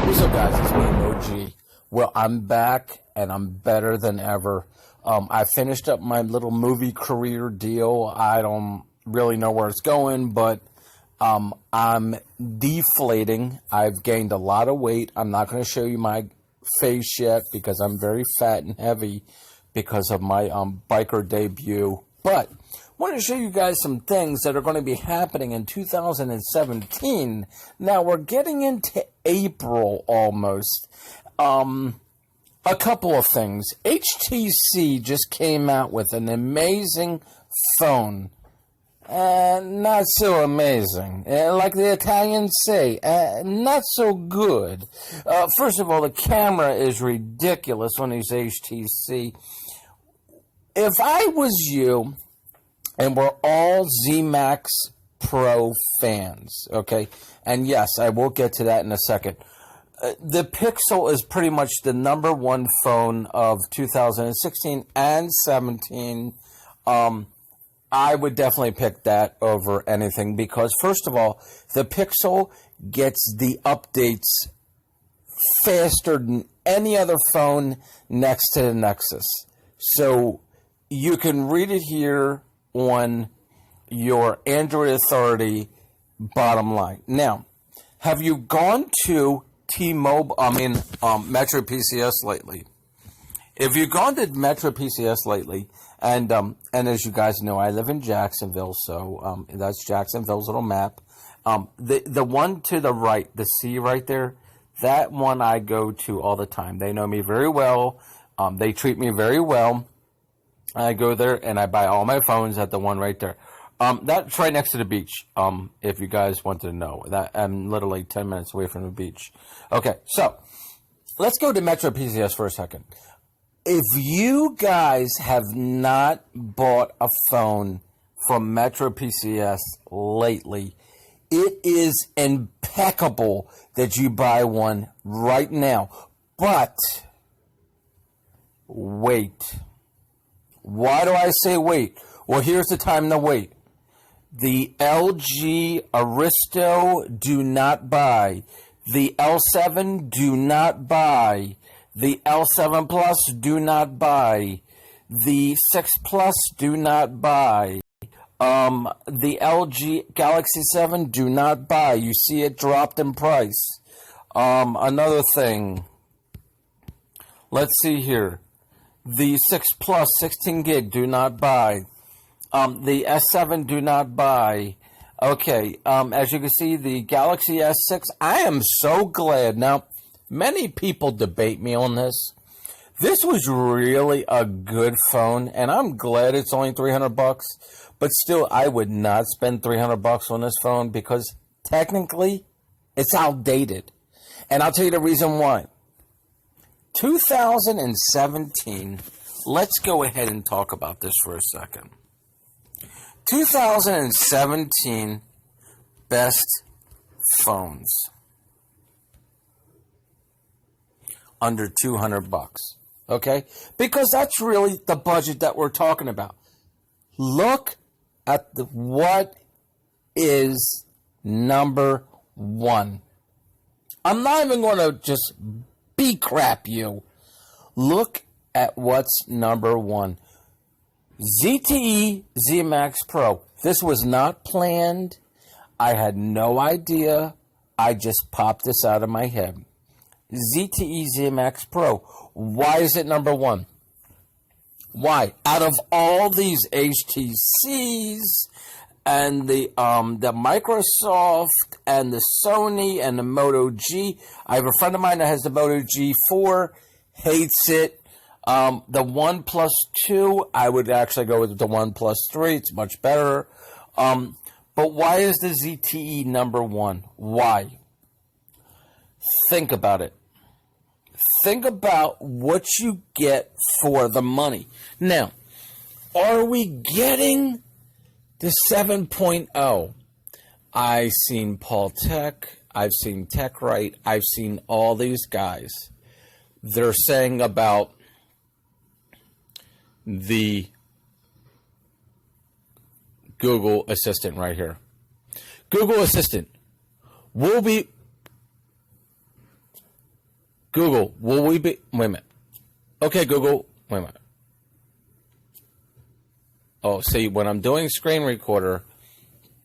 What's up, guys? It's me, OG. Well, I'm back, and I'm better than ever. I finished up my little movie career deal. I don't really know where it's going, but I'm deflating. I've gained a lot of weight. I'm not going to show you my face yet because I'm very fat and heavy because of my biker debut. But I want to show you guys some things that are going to be happening in 2017. Now, we're getting into April almost. A couple of things. HTC just came out with an amazing phone. Not so amazing. Like the Italians say, not so good. First of all, the camera is ridiculous on these HTC. If I was you, and we're all ZMAXPRO fans, okay? And yes, I will get to that in a second. The Pixel is pretty much the number one phone of 2016 and 17. I would definitely pick that over anything because, first of all, the Pixel gets the updates faster than any other phone next to the Nexus. So you can read it here on your Android Authority bottom line. Now, have you gone to Metro PCS lately? If you've gone to Metro PCS lately, and as you guys know, I live in Jacksonville, so that's Jacksonville's little map. The one to the right, the C right there, that one I go to all the time. They know me very well. They treat me very well. I go there and I buy all my phones at the one right there. That's right next to the beach, if you guys wanted to know. That I'm literally 10 minutes away from the beach. Okay, so let's go to Metro PCS for a second. If you guys have not bought a phone from Metro PCS lately, it is impeccable that you buy one right now. But wait. Why do I say wait? Well, here's the time to wait. The LG Aristo, do not buy. The L7, do not buy. The L7 Plus, do not buy. The 6 Plus, do not buy. The LG Galaxy 7, do not buy. You see it dropped in price. Another thing. Let's see here. The 6 Plus, 16 gig, do not buy. The S7, do not buy. Okay, as you can see, the Galaxy S6, I am so glad. Now, many people debate me on this. This was really a good phone, and I'm glad it's only $300. But still, I would not spend $300 on this phone because technically, it's outdated. And I'll tell you the reason why. 2017, let's go ahead and talk about this for a second. 2017 best phones under $200, okay? Because that's really the budget that we're talking about. Look at what is number one. I'm not even going to just crap you. Look at what's number one. ZTE ZMAXPRO. This was not planned. I had no idea. I just popped this out of my head. ZTE ZMAXPRO. Why is it number one? Why? Out of all these HTCs and the Microsoft and the Sony and the Moto G. I have a friend of mine that has the Moto G4, hates it. The OnePlus 2, I would actually go with the OnePlus 3. It's much better. But why is the ZTE number one? Why? Think about it. Think about what you get for the money. Now, are we getting the 7.0? I've seen Paul Tech. I've seen TechRite. I've seen all these guys. They're saying about the Google Assistant right here. Google Assistant will be Google, will we be... Wait a minute. Okay, Google, wait a minute. Oh, see, when I'm doing screen recorder,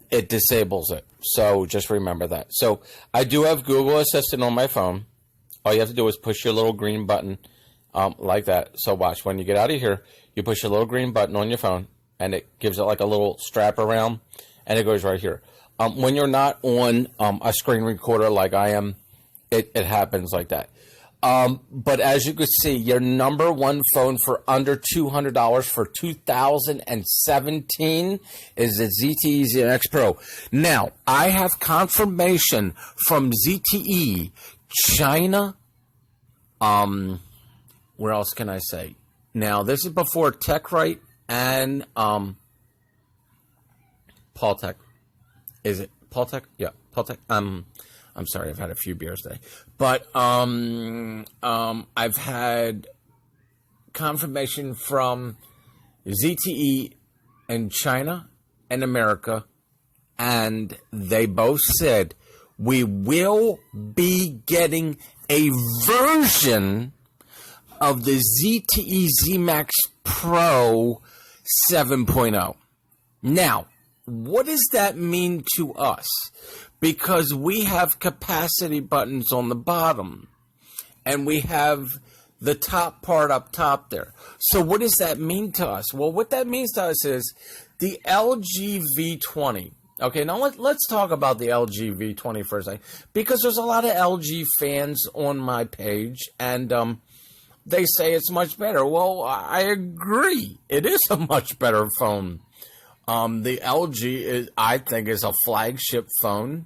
it disables it. So just remember that. So I do have Google Assistant on my phone. All you have to do is push your little green button like that. So watch, when you get out of here, you push your little green button on your phone, and it gives it like a little strap around, and it goes right here. When you're not on a screen recorder like I am, it happens like that. But as you can see, your number one phone for under $200 for 2017 is the ZTE ZMAXPRO. Now, I have confirmation from ZTE China. Where else can I say? Now, this is before TechRite and Paultech. Is it Paultech? Yeah, Paultech. I'm sorry, I've had a few beers today. But I've had confirmation from ZTE in China and America, and they both said we will be getting a version of the ZTE ZMAX Pro 7.0. Now, what does that mean to us? Because we have capacity buttons on the bottom, and we have the top part up top there. So what does that mean to us? Well, what that means to us is the LG V20. Okay, now let's talk about the LG V20 for a second, because there's a lot of LG fans on my page, and they say it's much better. Well, I agree. It is a much better phone. The LG I think, is a flagship phone.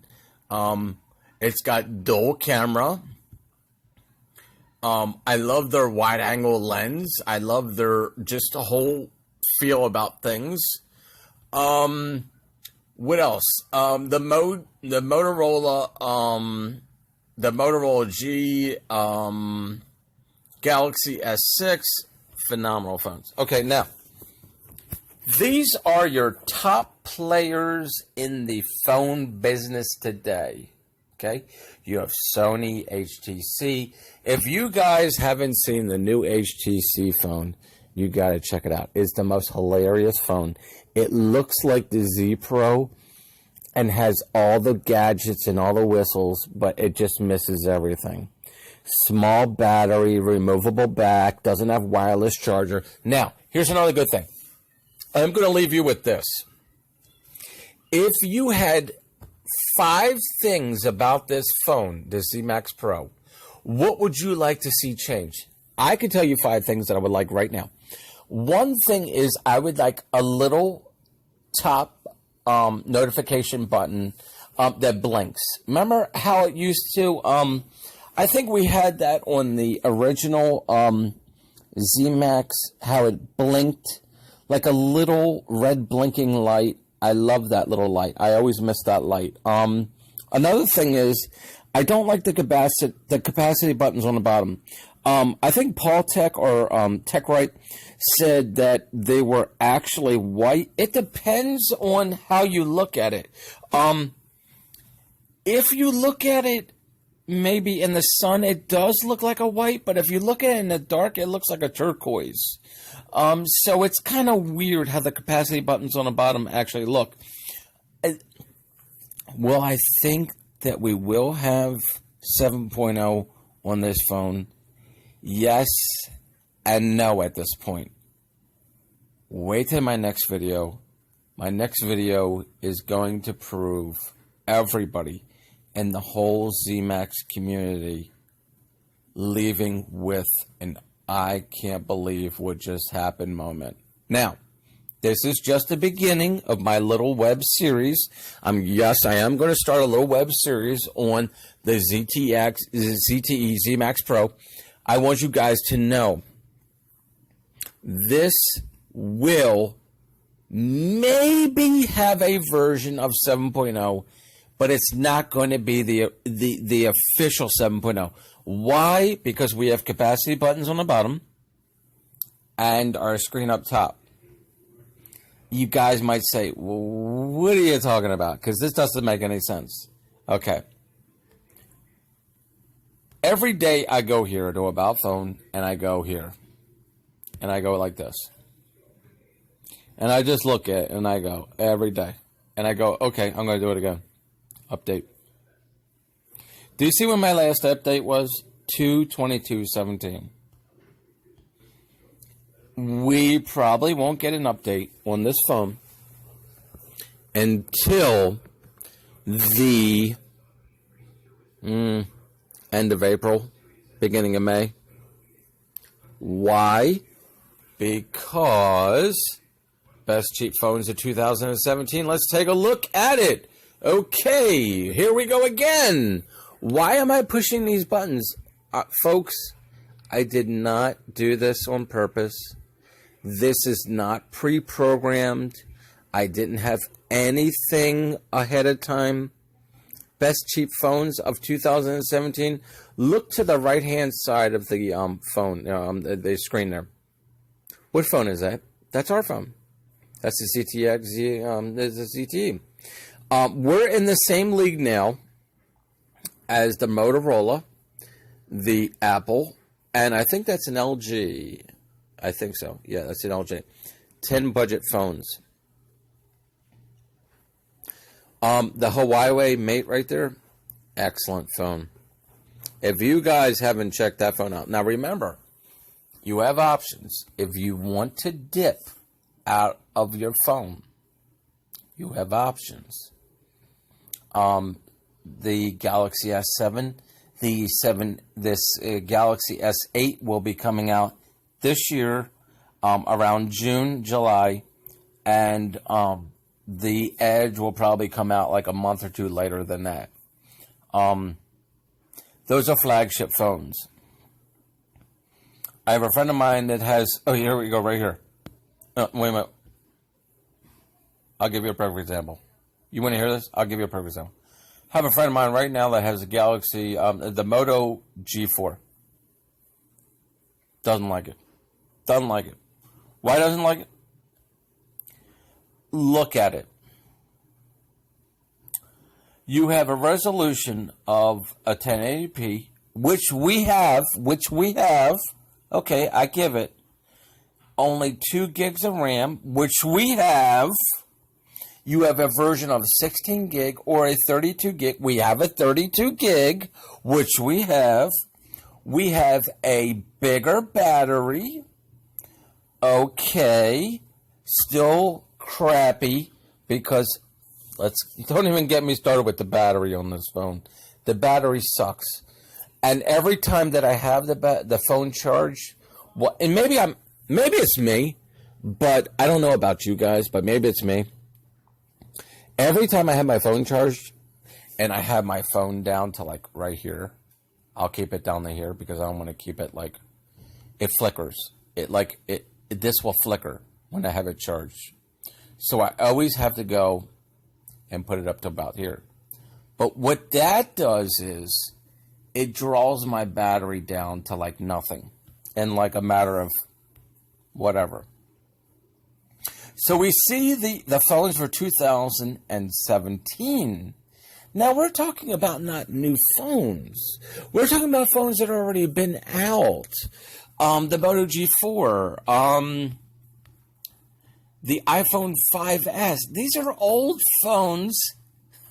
It's got dual camera. I love their wide angle lens. I love their just the whole feel about things. What else? The Motorola G, Galaxy S6, phenomenal phones. Okay, now, these are your top players in the phone business today. Okay? You have Sony, HTC. If you guys haven't seen the new HTC phone, you got to check it out. It's the most hilarious phone. It looks like the Z Pro and has all the gadgets and all the whistles, but it just misses everything. Small battery, removable back, doesn't have wireless charger. Now, here's another good thing. I'm going to leave you with this. If you had 5 things about this phone, the ZMAX Pro, what would you like to see change? I can tell you 5 things that I would like right now. One thing is I would like a little top notification button that blinks. Remember how it used to? I think we had that on the original ZMAX, how it blinked like a little red blinking light. I love that little light. I always miss that light. Another thing is I don't like the capacity buttons on the bottom. I think Paultech or TechRite said that they were actually white. It depends on how you look at it. If you look at it maybe in the sun, it does look like a white, but if you look at it in the dark, it looks like a turquoise. So it's kind of weird how the capacity buttons on the bottom actually look. Well, I think that we will have 7.0 on this phone. Yes and no at this point. Wait till my next video. My next video is going to prove everybody in the whole ZMAX community leaving with an I can't believe what just happened moment. Now, this is just the beginning of my little web series. Yes, I am going to start a little web series on the ZTE ZMAX Pro. I want you guys to know this will maybe have a version of 7.0, but it's not going to be the official 7.0. Why? Because we have capacity buttons on the bottom and our screen up top. You guys might say, well, what are you talking about? Because this doesn't make any sense. Okay. every day I go here to About Phone, and I go here. And I go like this. And I just look at it, and I go every day. And I go, okay, I'm going to do it again. Update. Do you see when my last update was? 2/22/17. We probably won't get an update on this phone until the end of April, beginning of May. Why? Because best cheap phones of 2017. Let's take a look at it. Okay, here we go again. Why am I pushing these buttons? Folks, I did not do this on purpose. This is not pre-programmed. I didn't have anything ahead of time. Best cheap phones of 2017. Look to the right-hand side of the phone, the screen there. What phone is that? That's our phone. That's the ZTE. We're in the same league now as the Motorola, the Apple, and I think that's an LG. I think so. Yeah, that's an LG. 10 budget phones. The Huawei Mate right there, excellent phone. If you guys haven't checked that phone out, now remember, you have options. If you want to dip out of your phone, you have options. The Galaxy S7, this Galaxy S8 will be coming out this year, around June, July, and the Edge will probably come out like a month or two later than that. Those are flagship phones. I have a friend of mine that has, oh, here we go, right here. Wait a minute. I'll give you a perfect example. You want to hear this? I'll give you a perfect example. I have a friend of mine right now that has a Galaxy, the Moto G4. Doesn't like it. Doesn't like it. Why doesn't like it? Look at it. You have a resolution of a 1080p, which we have, okay, I give it, only 2 gigs of RAM, which we have. You have a version of 16 gig or a 32 gig. We have a 32 gig, which we have. We have a bigger battery. Okay. Still crappy because don't even get me started with the battery on this phone. The battery sucks. And every time that I have the phone charged, and maybe it's me, but I don't know about you guys, but maybe it's me. Every time I have my phone charged and I have my phone down to like right here, I'll keep it down to here because I don't want to keep it like, it flickers. This will flicker when I have it charged. So I always have to go and put it up to about here. But what that does is it draws my battery down to like nothing in like a matter of whatever. So we see the phones for 2017. Now we're talking about not new phones. We're talking about phones that have already been out. The Moto G4, the iPhone 5S. These are old phones.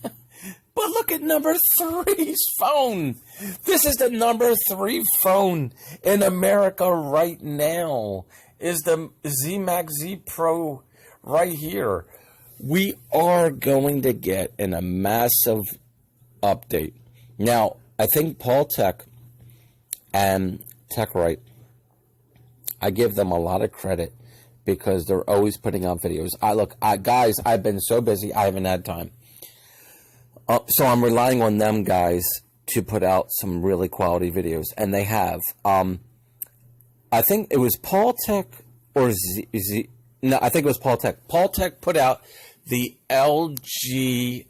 But look at number 3's phone. This is the number 3 phone in America right now. Is the ZMAXPRO right here. We are going to get in a massive update. Now, I think Paul Tech and TechRite, I give them a lot of credit because they're always putting out videos. Guys, I've been so busy, I haven't had time. So I'm relying on them guys to put out some really quality videos, and they have. I think it was Paul Tech or no, I think it was Paul Tech. Paul Tech put out the LG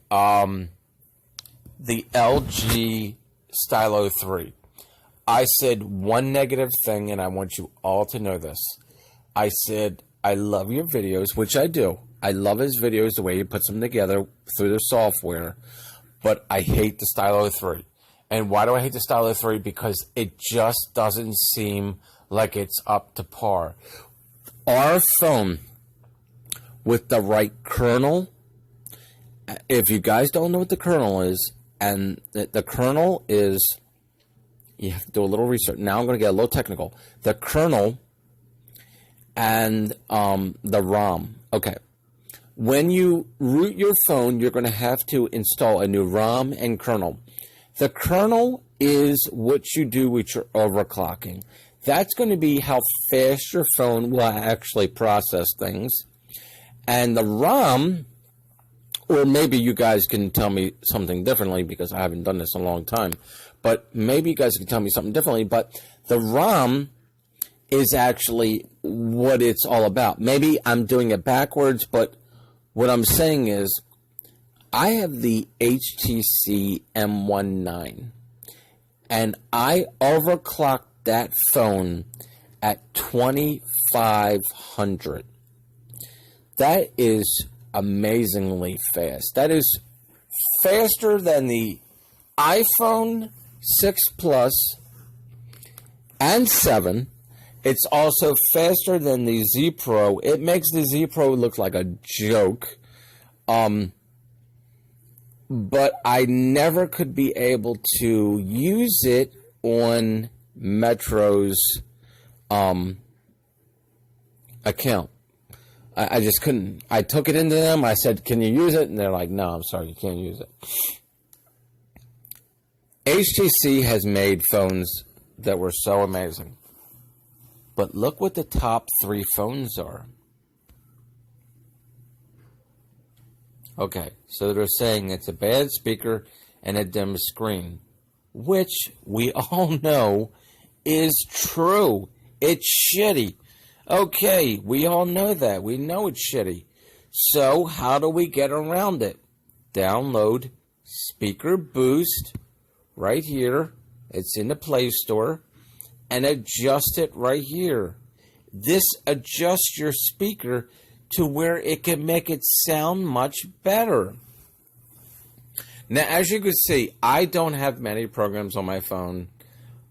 Stylo 3. I said one negative thing, and I want you all to know this. I said, I love your videos, which I do. I love his videos, the way he puts them together through the software, but I hate the Stylo 3. And why do I hate the Stylo 3? Because it just doesn't seem like it's up to par. Our phone, with the right kernel, if you guys don't know what the kernel is, and the kernel is, you have to do a little research. Now I'm going to get a little technical. The kernel and the ROM. Okay. When you root your phone, you're going to have to install a new ROM and kernel. The kernel is what you do with your overclocking. That's going to be how fast your phone will actually process things. And the ROM, or maybe you guys can tell me something differently because I haven't done this in a long time, but maybe you guys can tell me something differently, but the ROM is actually what it's all about. Maybe I'm doing it backwards, but what I'm saying is I have the HTC M19, and I overclocked that phone at 2500. That is amazingly fast. That is faster than the iPhone 6 Plus and 7. It's also faster than the Z Pro. It makes the Z Pro look like a joke. But I never could be able to use it on Metro's account. I just couldn't. I took it into them. I said, can you use it? And they're like, no, I'm sorry, you can't use it. HTC has made phones that were so amazing. But look what the top 3 phones are. Okay, so they're saying it's a bad speaker and a dim screen, which we all know is true. It's shitty. Okay, we all know that. We know it's shitty. So how do we get around it? Download Speaker Boost right here. It's in the Play Store. And adjust it right here. This adjusts your speaker to where it can make it sound much better. Now, as you can see, I don't have many programs on my phone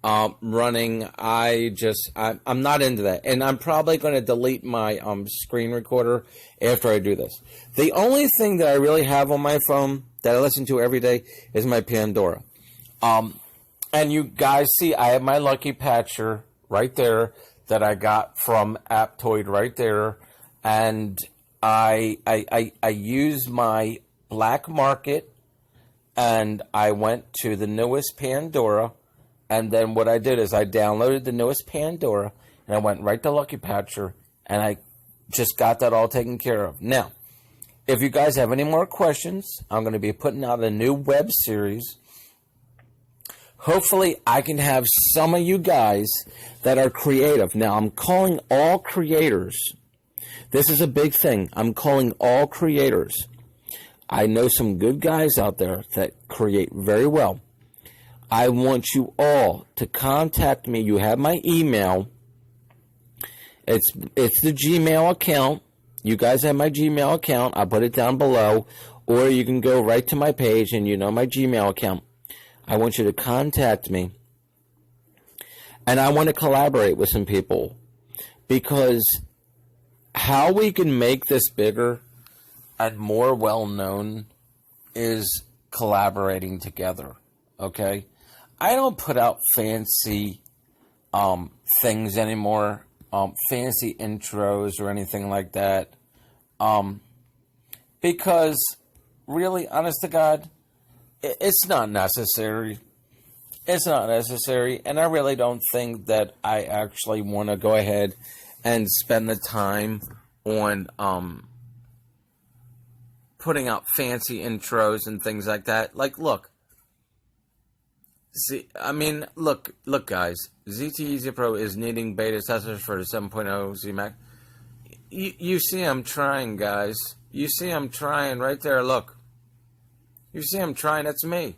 running. I'm not into that. And I'm probably going to delete my screen recorder after I do this. The only thing that I really have on my phone that I listen to every day is my Pandora. And you guys see, I have my Lucky Patcher right there that I got from Aptoid right there. And I use my black market, and I went to the newest Pandora. And then what I did is I downloaded the newest Pandora, and I went right to Lucky Patcher, and I just got that all taken care of. Now, if you guys have any more questions, I'm going to be putting out a new web series. Hopefully, I can have some of you guys that are creative. Now, I'm calling all creators. This is a big thing. I'm calling all creators. I know some good guys out there that create very well. I want you all to contact me. You have my email. It's the Gmail account. You guys have my Gmail account. I'll put it down below. Or you can go right to my page and you know my Gmail account. I want you to contact me. And I want to collaborate with some people. Because how we can make this bigger and more well-known is collaborating together. Okay? I don't put out fancy things anymore. Fancy intros or anything like that. Because, really, honest to God, it's not necessary. It's not necessary. And I really don't think that I actually want to go ahead and spend the time on putting out fancy intros and things like that. Like, look. See, I mean, look, guys. ZTE ZMAXPRO is needing beta testers for the 7.0 ZMAX. You see I'm trying, guys. You see I'm trying right there, look. You see I'm trying, that's me.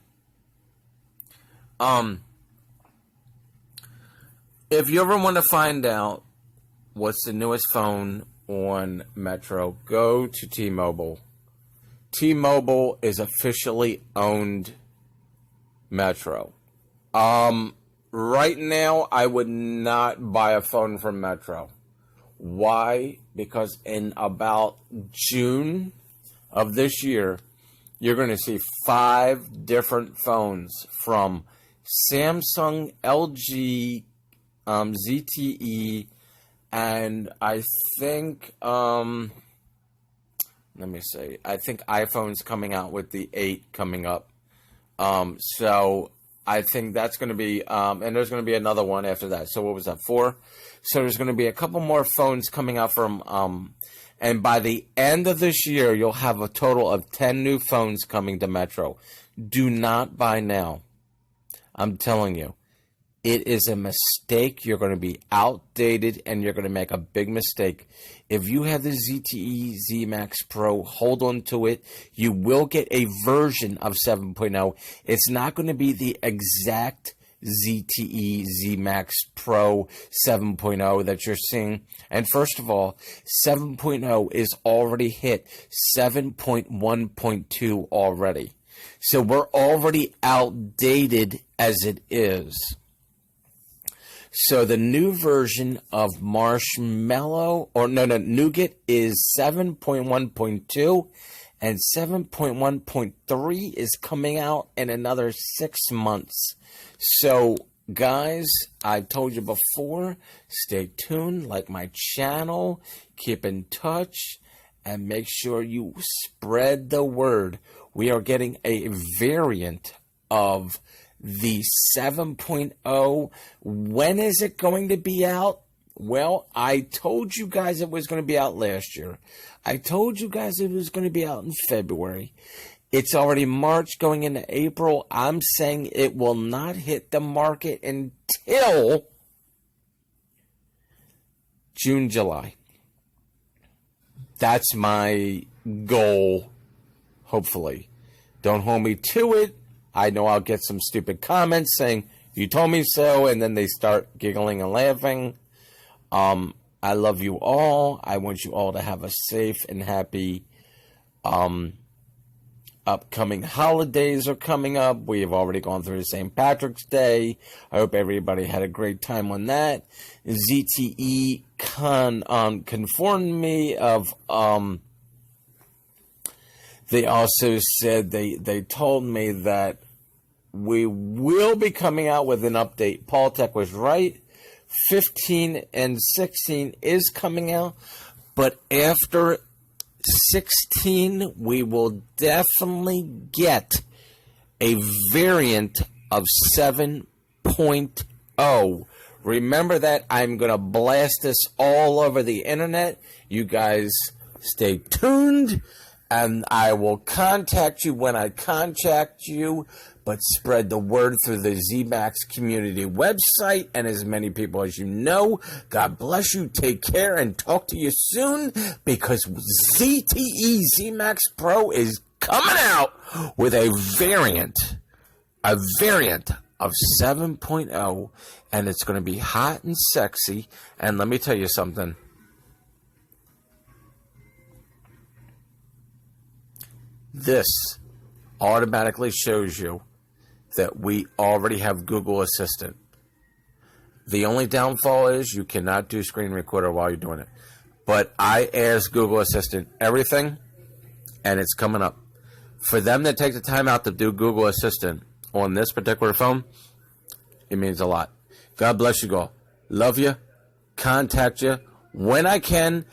If you ever want to find out what's the newest phone on Metro, go to T-Mobile. T-Mobile is officially owned Metro. Right now, I would not buy a phone from Metro. Why? Because in about June of this year, you're going to see 5 different phones from Samsung, LG, ZTE, and I think, let me see, I think iPhone's coming out with the 8 coming up. So I think that's going to be, and there's going to be another one after that. So what was that, 4? So there's going to be a couple more phones coming out from, and by the end of this year, you'll have a total of 10 new phones coming to Metro. Do not buy now. I'm telling you, it is a mistake. You're going to be outdated, and you're going to make a big mistake. If you have the ZTE ZMAXPRO, hold on to it. You will get a version of 7.0. It's not going to be the exact ZTE ZMAXPRO 7.0 that you're seeing. And first of all, 7.0 is already hit 7.1.2 already. So we're already outdated as it is. So the new version of Marshmallow, or Nougat is 7.1.2, and 7.1.3 is coming out in another 6 months. So, guys, I've told you before, stay tuned, like my channel, keep in touch, and make sure you spread the word. We are getting a variant of the 7.0. When is it going to be out? Well, I told you guys it was going to be out last year. I told you guys it was going to be out in February. It's already March going into April. I'm saying it will not hit the market until June, July. That's my goal, hopefully. Don't hold me to it. I know I'll get some stupid comments saying, you told me so, and then they start giggling and laughing. I love you all. I want you all to have a safe and happy upcoming holidays are coming up. We have already gone through the St. Patrick's Day. I hope everybody had a great time on that. ZTE confirmed me of... They also said, they told me that we will be coming out with an update. Paul Tech was right. 15 and 16 is coming out. But after 16, we will definitely get a variant of 7.0. Remember that. I'm going to blast this all over the internet. You guys stay tuned. And I will contact you when I contact you, but spread the word through the ZMAX community website and as many people as you know. God bless you. Take care and talk to you soon, because ZTE ZMAXPRO is coming out with a variant of 7.0, and it's going to be hot and sexy. And let me tell you something. This automatically shows you that we already have Google Assistant. The only downfall is you cannot do screen recorder while you're doing it. But I asked Google Assistant everything, and it's coming up. For them to take the time out to do Google Assistant on this particular phone, it means a lot. God bless you all. Love you. Contact you when I can.